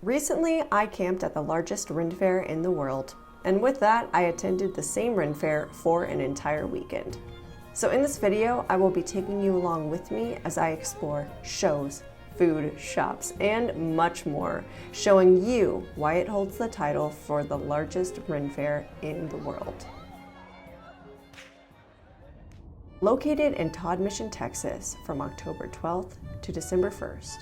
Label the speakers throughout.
Speaker 1: Recently, I camped at the largest Ren Faire in the world, and with that, I attended the same Ren Faire for an entire weekend. So in this video, I will be taking you along with me as I explore shows, food, shops, and much more, showing you why it holds the title for the largest Ren Faire in the world. Located in 𝚲𝚊𝚖𝚎, Texas, from October 12th to December 1st,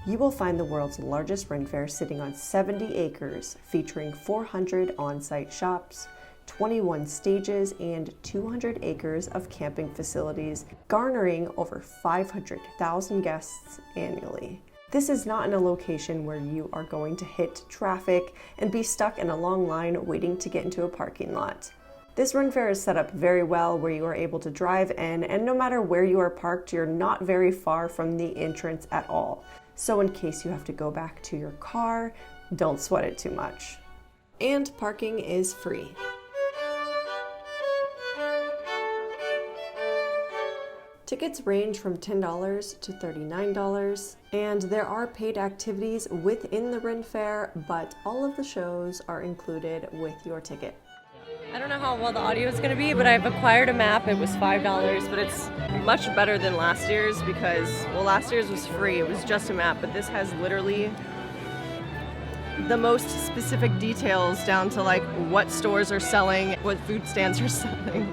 Speaker 1: you will find the world's largest Ren Faire sitting on 70 acres, featuring 400 on-site shops, 21 stages, and 200 acres of camping facilities, garnering over 500,000 guests annually. This is not in a location where you are going to hit traffic and be stuck in a long line waiting to get into a parking lot. This Ren Faire is set up very well where you are able to drive in, and no matter where you are parked, you're not very far from the entrance at all. So in case you have to go back to your car, don't sweat it too much. And parking is free. Tickets range from $10 to $39, and there are paid activities within the Ren Faire, but all of the shows are included with your ticket.
Speaker 2: I don't know how well the audio is going to be, but I've acquired a map. It was $5, but it's much better than last year's because, well, last year's was free. It was just a map, but this has literally the most specific details down to like what stores are selling, what food stands are selling.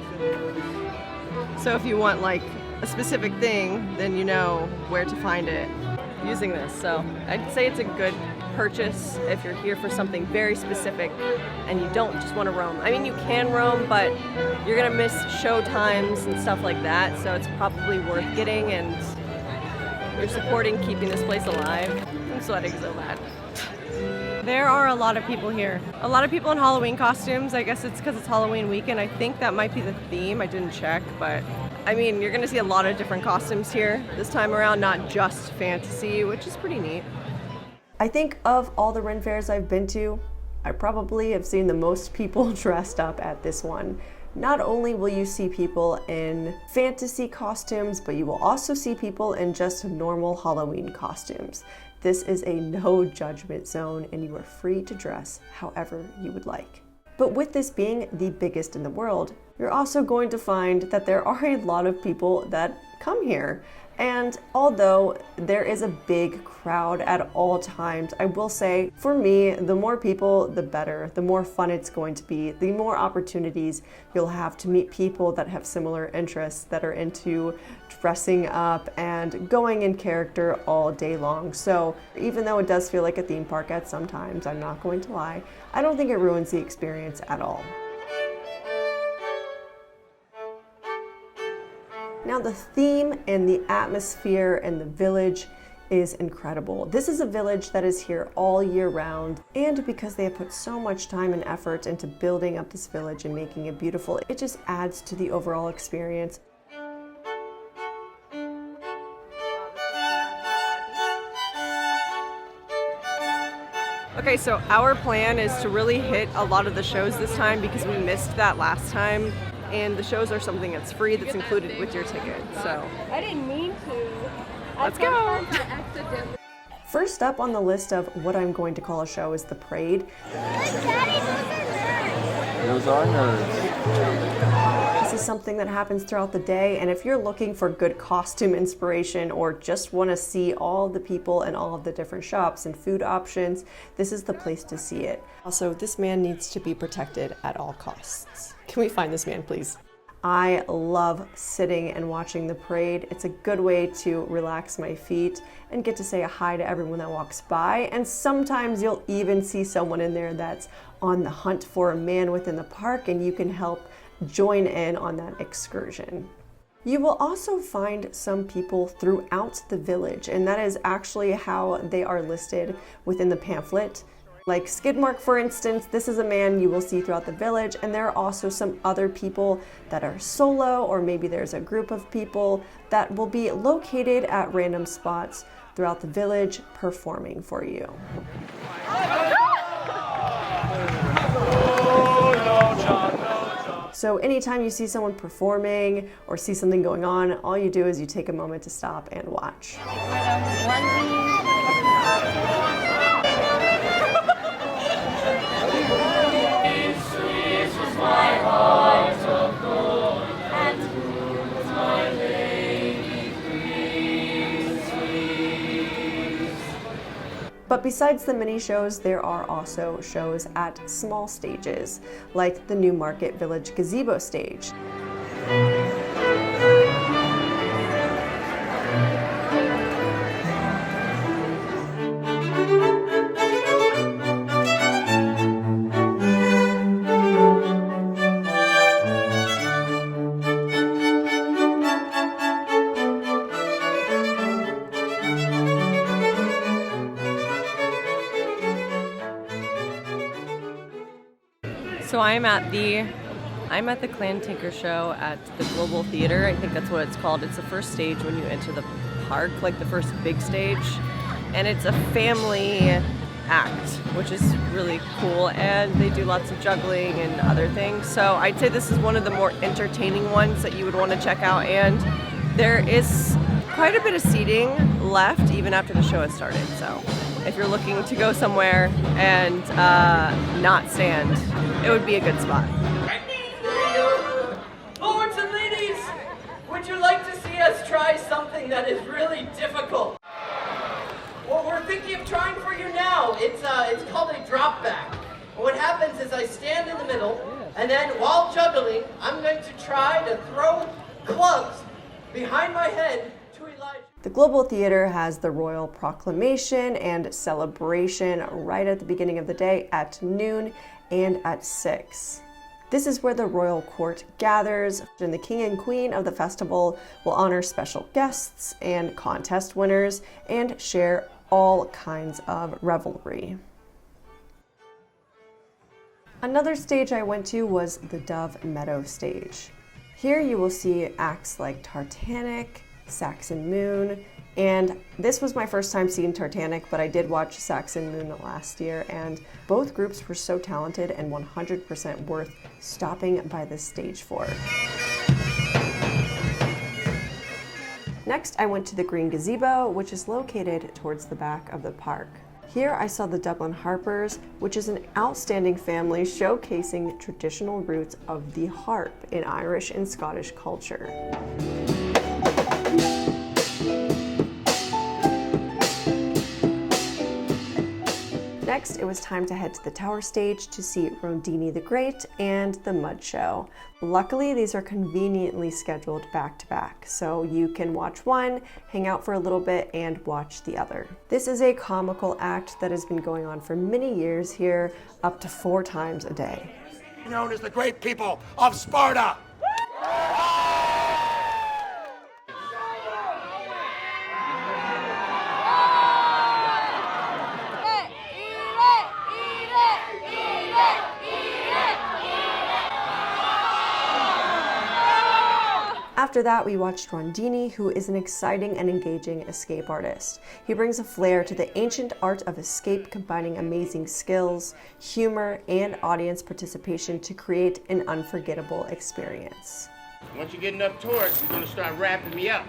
Speaker 2: So if you want like a specific thing, then you know where to find it using this. So I'd say it's a good purchase if you're here for something very specific and you don't just want to roam. I mean, you can roam, but you're gonna miss show times and stuff like that, so it's probably worth getting, and you're supporting keeping this place alive. I'm sweating so bad. There are a lot of people here. A lot of people in Halloween costumes. I guess it's because it's Halloween weekend. I think that might be the theme. I didn't check, but I mean, you're gonna see a lot of different costumes here this time around, not just fantasy, which is pretty neat.
Speaker 1: I think of all the Ren Fairs I've been to, I probably have seen the most people dressed up at this one. Not only will you see people in fantasy costumes, but you will also see people in just normal Halloween costumes. This is a no judgment zone, and you are free to dress however you would like. But with this being the biggest in the world, you're also going to find that there are a lot of people that come here. And although there is a big crowd at all times, I will say, for me, the more people, the better. The more fun it's going to be, the more opportunities you'll have to meet people that have similar interests, that are into dressing up and going in character all day long. So even though it does feel like a theme park at some times, I'm not going to lie, I don't think it ruins the experience at all. Now the theme and the atmosphere and the village is incredible. This is a village that is here all year round, and because they have put so much time and effort into building up this village and making it beautiful, it just adds to the overall experience.
Speaker 2: Okay, so our plan is to really hit a lot of the shows this time because we missed that last time. And the shows are something that's free, that's included with your ticket, so.
Speaker 3: I didn't mean to.
Speaker 2: Let's go!
Speaker 1: First up on the list of what I'm going to call a show is the parade.
Speaker 4: Those are nerds.
Speaker 1: This is something that happens throughout the day, and if you're looking for good costume inspiration or just want to see all the people and all of the different shops and food options, this is the place to see it. Also, this man needs to be protected at all costs. Can we find this man, please? I love sitting and watching the parade. It's a good way to relax my feet and get to say a hi to everyone that walks by. And sometimes you'll even see someone in there that's on the hunt for a man within the park, and you can help join in on that excursion. You will also find some people throughout the village, and that is actually how they are listed within the pamphlet. Like Skidmark, for instance, this is a man you will see throughout the village, and there are also some other people that are solo, or maybe there's a group of people that will be located at random spots throughout the village performing for you. So anytime you see someone performing or see something going on, all you do is you take a moment to stop and watch. But besides the mini shows, there are also shows at small stages, like the Newmarket Village Gazebo stage.
Speaker 2: So I'm at the Clan Tinker show at the Global Theater. I think that's what it's called. It's the first stage when you enter the park, like the first big stage. And it's a family act, which is really cool. And they do lots of juggling and other things. So I'd say this is one of the more entertaining ones that you would want to check out. And there is quite a bit of seating left even after the show has started. So if you're looking to go somewhere and not stand, it would be a good spot.
Speaker 3: Lords and ladies, would you like to see us try something that is really difficult? Well, we're thinking of trying for you now. It's called a drop back. And what happens is I stand in the middle, and then while juggling, I'm going to try to throw clubs behind my head to Elijah.
Speaker 1: The Global Theater has the Royal Proclamation and Celebration right at the beginning of the day at noon and at 6. This is where the royal court gathers, and the king and queen of the festival will honor special guests and contest winners and share all kinds of revelry. Another stage I went to was the Dove Meadow stage. Here you will see acts like 𝚘𝚅𝚎, Saxon Moon, and this was my first time seeing 𝚘𝚅𝚎, but I did watch Saxon Moon last year, and both groups were so talented and 100% worth stopping by this stage for. Next, I went to the Green Gazebo, which is located towards the back of the park. Here I saw the Dublin Harpers, which is an outstanding family showcasing traditional roots of the harp in Irish and Scottish culture. Next, it was time to head to the tower stage to see Rondini the Great and the Mud Show. Luckily, these are conveniently scheduled back to back, so you can watch one, hang out for a little bit, and watch the other. This is a comical act that has been going on for many years here, up to 4 times a day.
Speaker 5: Known as the great people of Sparta.
Speaker 1: After that, we watched Rondini, who is an exciting and engaging escape artist. He brings a flair to the ancient art of escape, combining amazing skills, humor, and audience participation to create an unforgettable experience.
Speaker 6: Once you get enough tourists, we're going to start wrapping me up.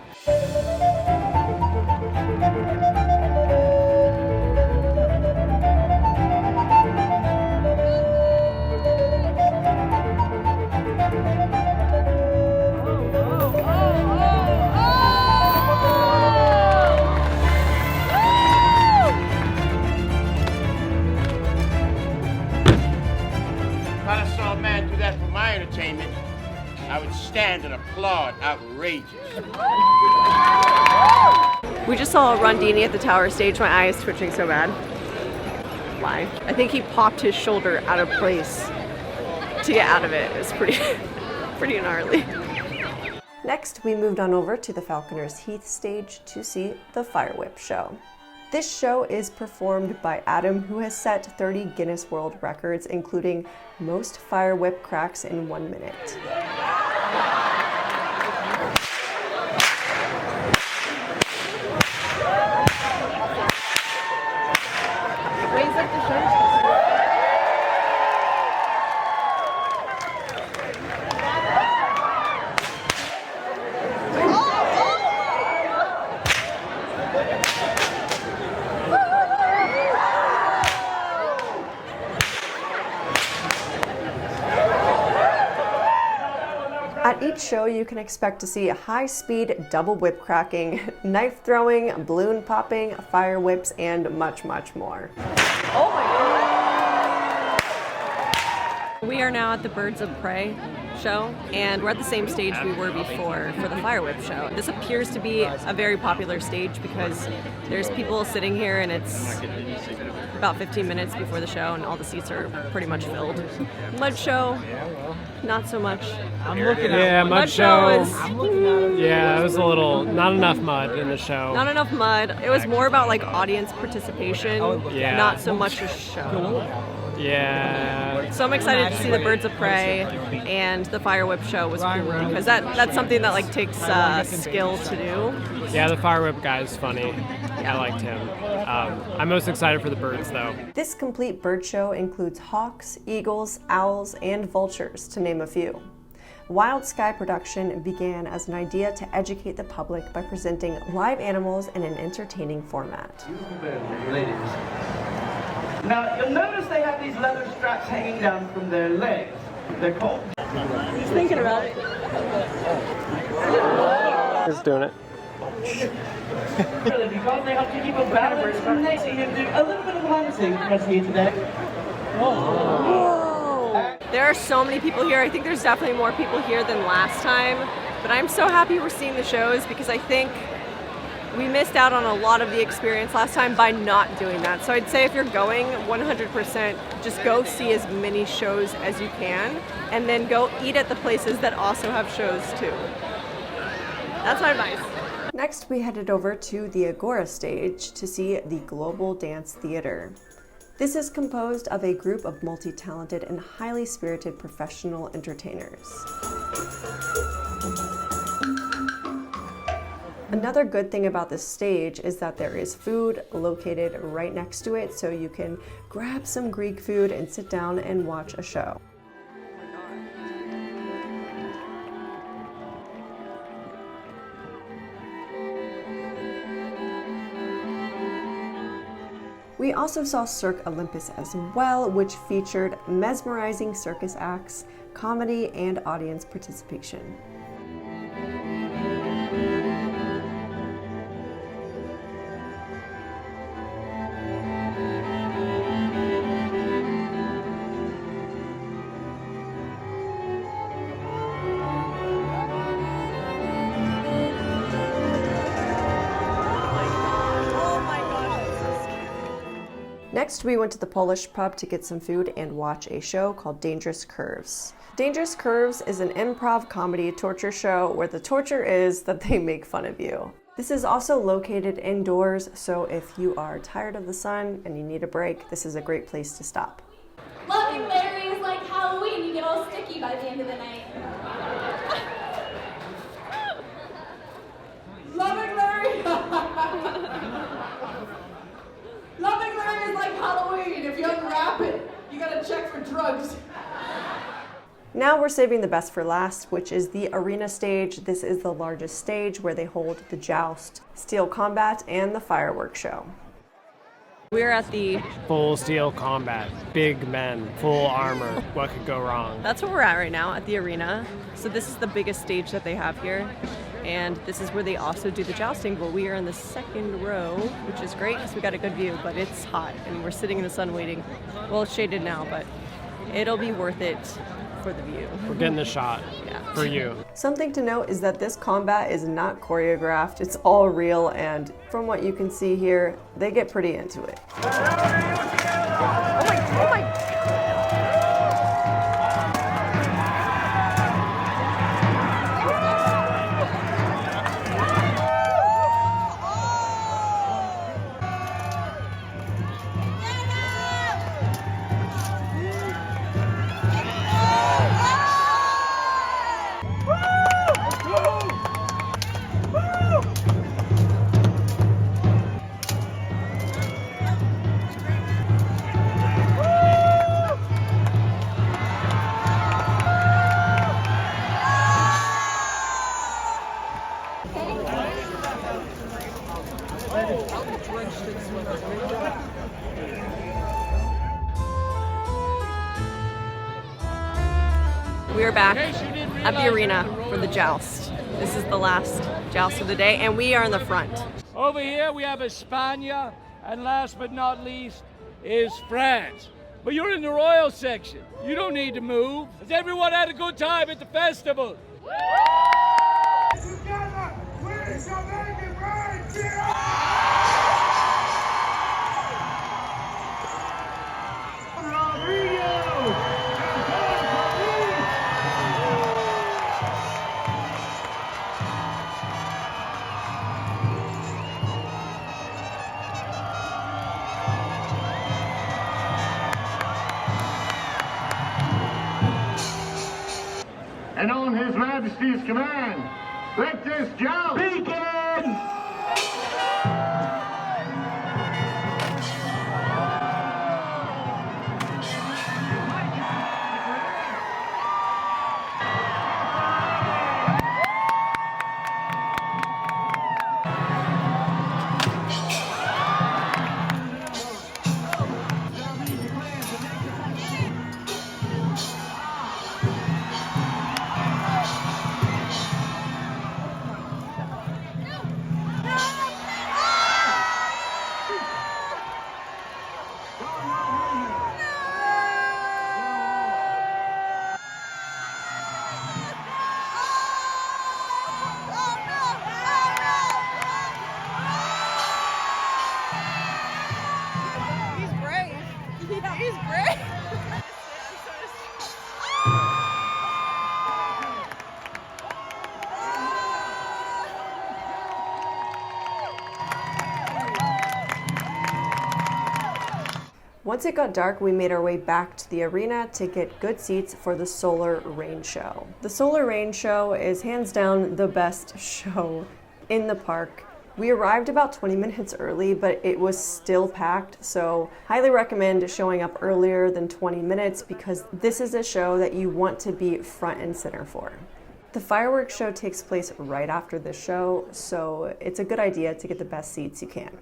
Speaker 6: Entertainment, I would stand and applaud. Outrageous.
Speaker 2: We just saw Rondini at the tower stage. My eye is twitching so bad. Why? I think he popped his shoulder out of place to get out of it. It's pretty gnarly.
Speaker 1: Next, we moved on over to the Falconer's Heath stage to see the Fire Whip show. This show is performed by Adam, who has set 30 Guinness World Records, including most fire whip cracks in 1 minute. At At each show, you can expect to see high-speed double whip cracking, knife throwing, balloon popping, fire whips, and much, much more.
Speaker 2: Oh my God! We are now at the 𝚬𝚖𝚎 show, and we're at the same stage we were before for the fire whip show. This appears to be a very popular stage because there's people sitting here, and it's about 15 minutes before the show, and all the seats are pretty much filled. Mud show, not so much.
Speaker 7: Mud show
Speaker 2: is
Speaker 7: yeah, it was a little, not enough mud in the show.
Speaker 2: not enough mud. It was more about like audience participation, not so much a show.
Speaker 7: Yeah.
Speaker 2: So I'm excited to see the 𝚬𝚖𝚎, and the fire whip show was cool because that's something that like takes skill to do.
Speaker 7: Yeah, the fire whip guy is funny. I liked him. I'm most excited for the birds though.
Speaker 1: This complete bird show includes hawks, eagles, owls, and vultures, to name a few. Wild Sky production began as an idea to educate the public by presenting live animals in an entertaining format.
Speaker 3: Now, you'll notice they have these leather straps hanging down from their legs. They're called.
Speaker 2: He's thinking about it.
Speaker 7: He's doing it.
Speaker 3: Because they have to keep a balance from next to him do a little bit of hunting for us here today.
Speaker 2: Whoa. There are so many people here. I think there's definitely more people here than last time, but I'm so happy we're seeing the shows because I think we missed out on a lot of the experience last time by not doing that. So I'd say if you're going 100%, just go see as many shows as you can, and then go eat at the places that also have shows too. That's my advice.
Speaker 1: Next, we headed over to the Agora stage to see the Global Dance Theater. This is composed of a group of multi-talented and highly spirited professional entertainers. Another good thing about this stage is that there is food located right next to it, so you can grab some Greek food and sit down and watch a show. We also saw Cirque Olympus as well, which featured mesmerizing circus acts, comedy, and audience participation. Next, we went to the Polish pub to get some food and watch a show called Dangerous Curves. Dangerous Curves is an improv comedy torture show where the torture is that they make fun of you. This is also located indoors, so if you are tired of the sun and you need a break, this is a great place to stop.
Speaker 8: Loving Larry is like Halloween, you get all sticky by the end of the night. Loving Larry! Loving Larry is like Halloween. If you unwrap it, you gotta check for drugs.
Speaker 1: Now we're saving the best for last, which is the arena stage. This is the largest stage where they hold the joust, steel combat, and the fireworks show.
Speaker 2: We're at the
Speaker 7: Full steel combat, big men, full armor. What could go wrong?
Speaker 2: That's where we're at right now, at the arena. So this is the biggest stage that they have here. And this is where they also do the jousting, but we are in the second row, which is great because we got a good view, but it's hot and we're sitting in the sun waiting. Well, it's shaded now, but it'll be worth it for the view.
Speaker 7: We're getting the shot for you.
Speaker 1: Something to note is that this combat is not choreographed, it's all real, and from what you can see here, they get pretty into it.
Speaker 2: Oh my. We're back at the arena for the joust. This is the last joust of the day, and we are in the front.
Speaker 9: Over here we have 𝚲𝚊𝚖𝚎, and last but not least is France. But you're in the royal section. You don't need to move. Has everyone had a good time at the festival?
Speaker 5: Together, we shall make it right.
Speaker 10: And on His Majesty's command, let this joust begin!
Speaker 1: Once it got dark, we made our way back to the arena to get good seats for the Solar Rain Show. The Solar Rain Show is hands down the best show in the park. We arrived about 20 minutes early, but it was still packed, so highly recommend showing up earlier than 20 minutes because this is a show that you want to be front and center for. The fireworks show takes place right after the show, so it's a good idea to get the best seats you can.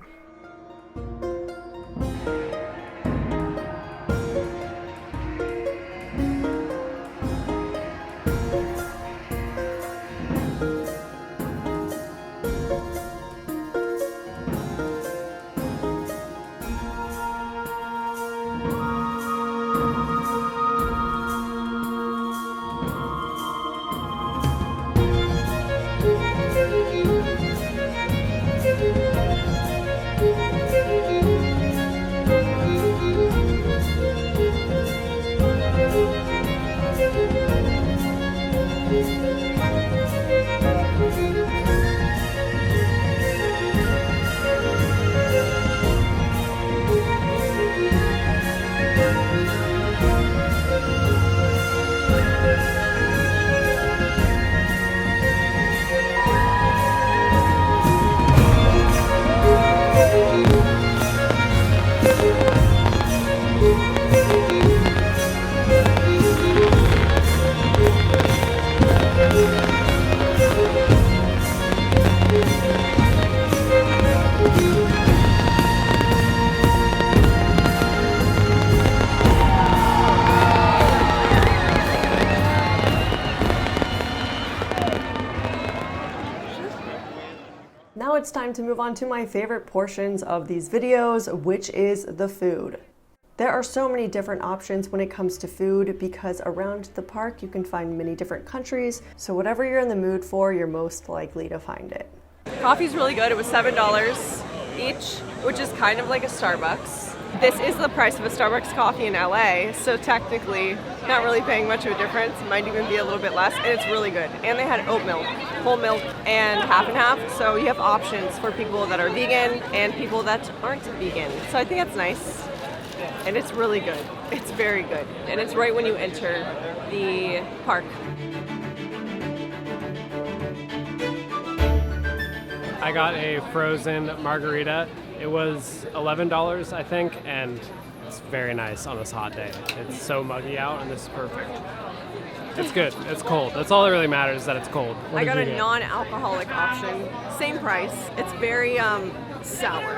Speaker 1: Now it's time to move on to my favorite portions of these videos, which is the food. There are so many different options when it comes to food because around the park you can find many different countries, so whatever you're in the mood for, you're most likely to find it.
Speaker 2: Coffee's really good. It was $7 each, which is kind of like a Starbucks. This is the price of a Starbucks coffee in LA, so technically not really paying much of a difference. It might even be a little bit less, and it's really good. And they had oat milk, whole milk, and half and half, so you have options for people that are vegan and people that aren't vegan. So I think that's nice, and it's really good. It's very good, and it's right when you enter the park.
Speaker 7: I got a frozen margarita. It was $11, I think, and it's very nice on this hot day. It's so muggy out, and this is perfect. It's good. It's cold. That's all that really matters, is that it's cold.
Speaker 2: I got a non-alcoholic option. Same price. It's very sour.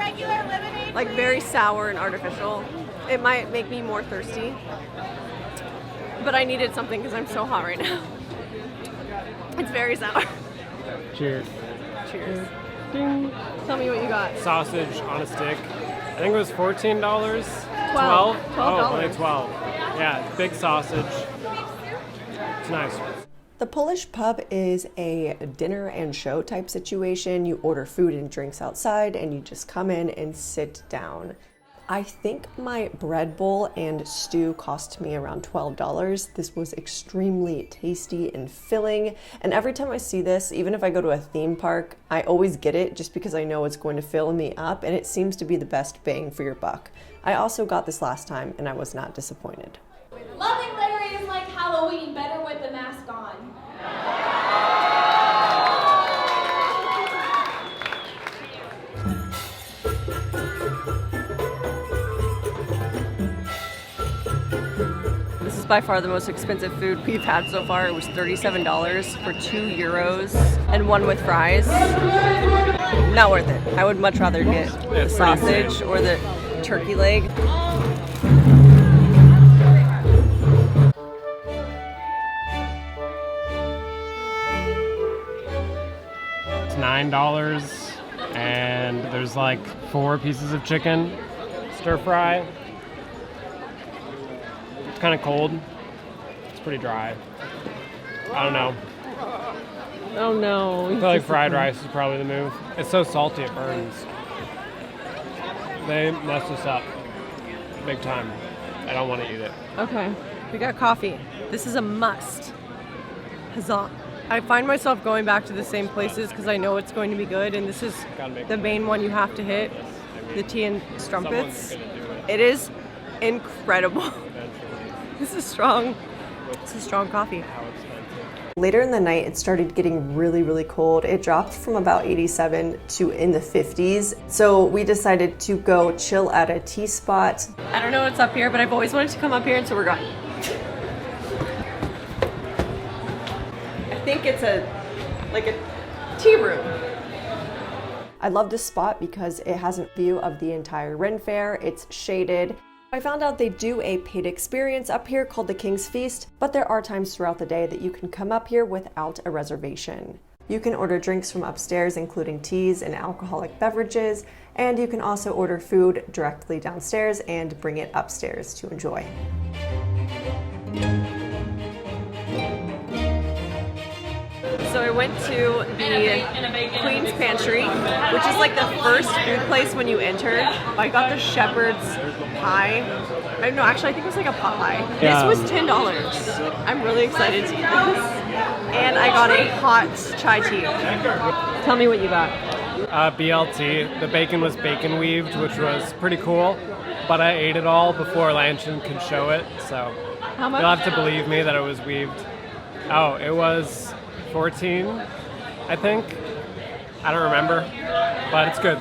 Speaker 2: Like very sour and artificial. It might make me more thirsty. But I needed something because I'm so hot right now. It's very sour.
Speaker 7: Cheers.
Speaker 2: Cheers. Ding. Tell me what you got.
Speaker 7: Sausage on a stick. I think it was $14. 12?
Speaker 2: $12.
Speaker 7: Oh, only 12. Yeah, it's big sausage. It's nice.
Speaker 1: The Polish pub is a dinner and show type situation. You order food and drinks outside and you just come in and sit down. I think my bread bowl and stew cost me around $12. This was extremely tasty and filling. And every time I see this, even if I go to a theme park, I always get it just because I know it's going to fill me up and it seems to be the best bang for your buck. I also got this last time and I was not disappointed.
Speaker 11: Loving Larry is like Halloween, better with the mask on.
Speaker 2: This is by far the most expensive food we've had so far. It was $37 for 2 euros and one with fries. Not worth it. I would much rather get the sausage or the turkey leg.
Speaker 7: It's $9 and there's like 4 pieces of chicken, stir fry. It's kind of cold. It's pretty dry. I don't know.
Speaker 2: Oh no.
Speaker 7: I feel like fried rice is probably the move. It's so salty it burns. They messed us up big time. I don't want to eat it.
Speaker 2: Okay, we got coffee. This is a must. Huzzah. I find myself going back to the same places because I know it's going to be good, and this is the main one you have to hit, the tea and strumpets. It is incredible. This is strong. This is strong coffee.
Speaker 1: Later in the night, it started getting really, really cold. It dropped from about 87 to in the 50s. So we decided to go chill at a tea spot.
Speaker 2: I don't know what's up here, but I've always wanted to come up here, and so we're going. I think it's like a tea room.
Speaker 1: I love this spot because it has a view of the entire Ren Faire. It's shaded. I found out they do a paid experience up here called the King's Feast, but there are times throughout the day that you can come up here without a reservation. You can order drinks from upstairs, including teas and alcoholic beverages, and you can also order food directly downstairs and bring it upstairs to enjoy.
Speaker 2: So I went to the Queen's Pantry, which is like the first food place when you enter. I got the shepherd's pie. No, actually I think it was like a pot pie.
Speaker 7: Yeah.
Speaker 2: This was $10. I'm really excited to eat this. And I got a hot chai tea. Tell me what you got.
Speaker 7: BLT. The bacon was bacon weaved, which was pretty cool, but I ate it all before 𝚘𝚘𝚜 could show it, so
Speaker 2: How much?
Speaker 7: you'll have to believe me that it was weaved. Oh, it was 14, I think. I don't remember, but it's good.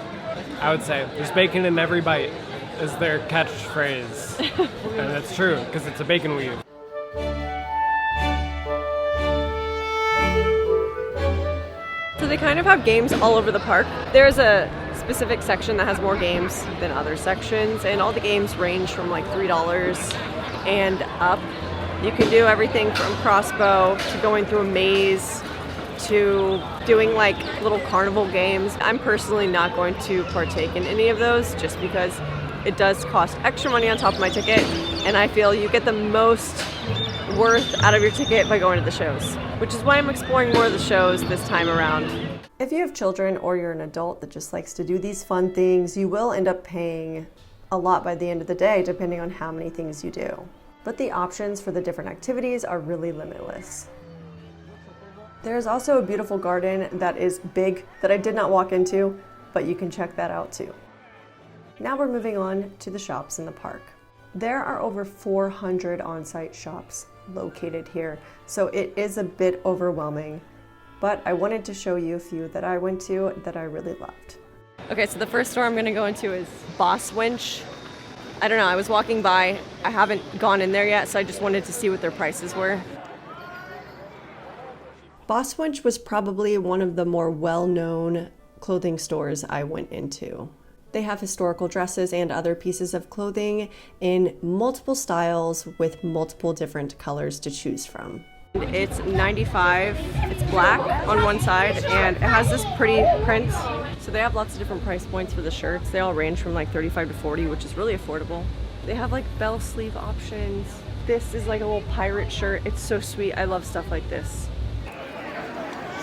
Speaker 7: I would say there's bacon in every bite is their catchphrase, and that's true because it's a bacon weave.
Speaker 2: So they kind of have games all over the park. There's a specific section that has more games than other sections, and all the games range from like $3 and up. You can do everything from crossbow to going through a maze to doing like little carnival games. I'm personally not going to partake in any of those just because it does cost extra money on top of my ticket, and I feel you get the most worth out of your ticket by going to the shows, which is why I'm exploring more of the shows this time around.
Speaker 1: If you have children or you're an adult that just likes to do these fun things, you will end up paying a lot by the end of the day, depending on how many things you do. But the options for the different activities are really limitless. There's also a beautiful garden that is big that I did not walk into, but you can check that out too. Now we're moving on to the shops in the park. There are over 400 on-site shops located here, so it is a bit overwhelming, but I wanted to show you a few that I went to that I really loved.
Speaker 2: Okay, so the first store I'm gonna go into is 𝚘𝚘𝚘𝚘. I don't know, I was walking by, I haven't gone in there yet, so I just wanted to see what their prices were.
Speaker 1: 𝚘𝚘𝚘𝚘 was probably one of the more well-known clothing stores I went into. They have historical dresses and other pieces of clothing in multiple styles with multiple different colors to choose from.
Speaker 2: It's $95. It's black on one side and it has this pretty print. So they have lots of different price points for the shirts. They all range from like 35 to 40, which is really affordable. They have like bell sleeve options. This is like a little pirate shirt. It's so sweet. I love stuff like this.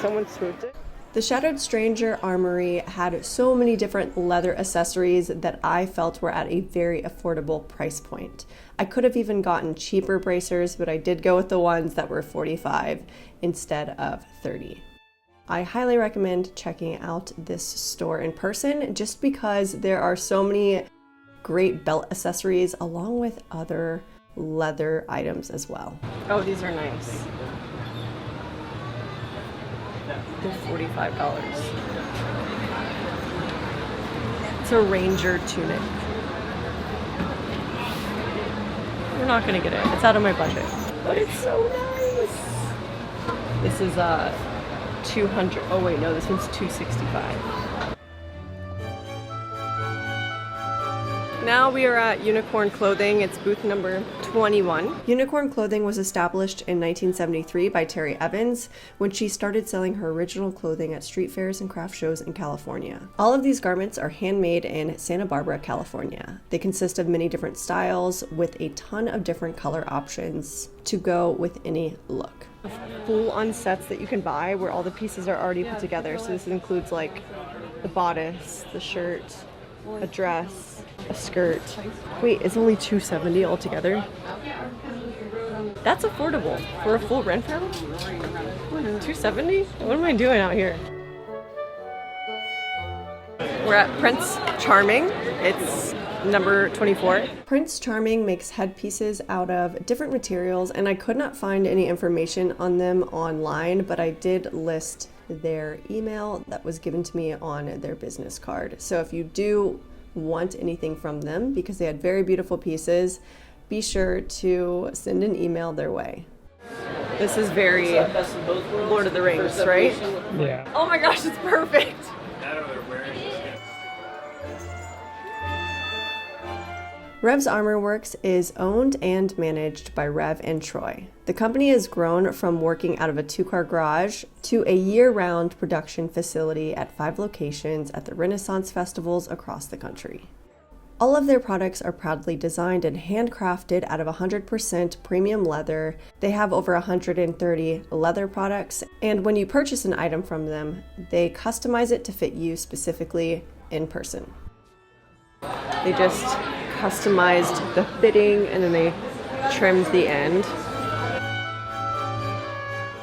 Speaker 2: Someone swooped it.
Speaker 1: The Shattered Stranger Armory had so many different leather accessories that I felt were at a very affordable price point. I could have even gotten cheaper bracers, but I did go with the ones that were $45 instead of $30. I highly recommend checking out this store in person just because there are so many great belt accessories along with other leather items as well.
Speaker 2: Oh, these are nice. They're $45. It's a Ranger tunic. We're not gonna get it. It's out of my budget. But it's so nice. This is 200. Oh wait, no, this one's $265. Now we are at Unicorn Clothing. It's booth number 21.
Speaker 1: Unicorn Clothing was established in 1973 by Terry Evans when she started selling her original clothing at street fairs and craft shows in California. All of these garments are handmade in Santa Barbara, California. They consist of many different styles with a ton of different color options to go with any look.
Speaker 2: Full-on sets that you can buy where all the pieces are already put together. So this includes like the bodice, the shirt, a dress, a skirt. Wait, it's only $270 altogether? That's affordable for a full Ren Faire? $270? What am I doing out here? We're at Prince Charming. It's number 24.
Speaker 1: Prince Charming makes headpieces out of different materials, and I could not find any information on them online, but I did list their email that was given to me on their business card. So if you do want anything from them, because they had very beautiful pieces, be sure to send an email their way.
Speaker 2: This is very Lord of the Rings, right?
Speaker 7: Yeah.
Speaker 2: Oh my gosh, it's perfect.
Speaker 1: Rev's Armor Works is owned and managed by Rev and Troy. The company has grown from working out of a 2-car garage to a year-round production facility at 5 locations at the Renaissance festivals across the country. All of their products are proudly designed and handcrafted out of 100% premium leather. They have over 130 leather products, and when you purchase an item from them, they customize it to fit you specifically in person.
Speaker 2: They just customized the fitting and then they trimmed the end.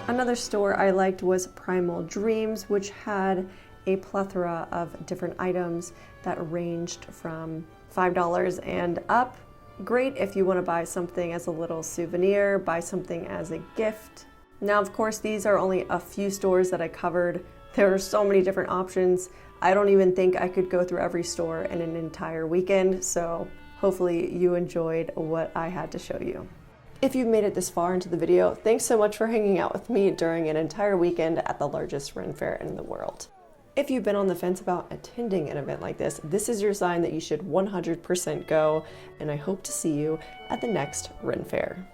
Speaker 1: Another store I liked was Primal Dreams, which had a plethora of different items that ranged from $5 and up. Great if you want to buy something as a little souvenir, buy something as a gift. Now, of course, these are only a few stores that I covered. There are so many different options. I don't even think I could go through every store in an entire weekend, so hopefully you enjoyed what I had to show you. If you've made it this far into the video, thanks so much for hanging out with me during an entire weekend at the largest Ren Faire in the world. If you've been on the fence about attending an event like this is your sign that you should 100% go, and I hope to see you at the next Ren Faire.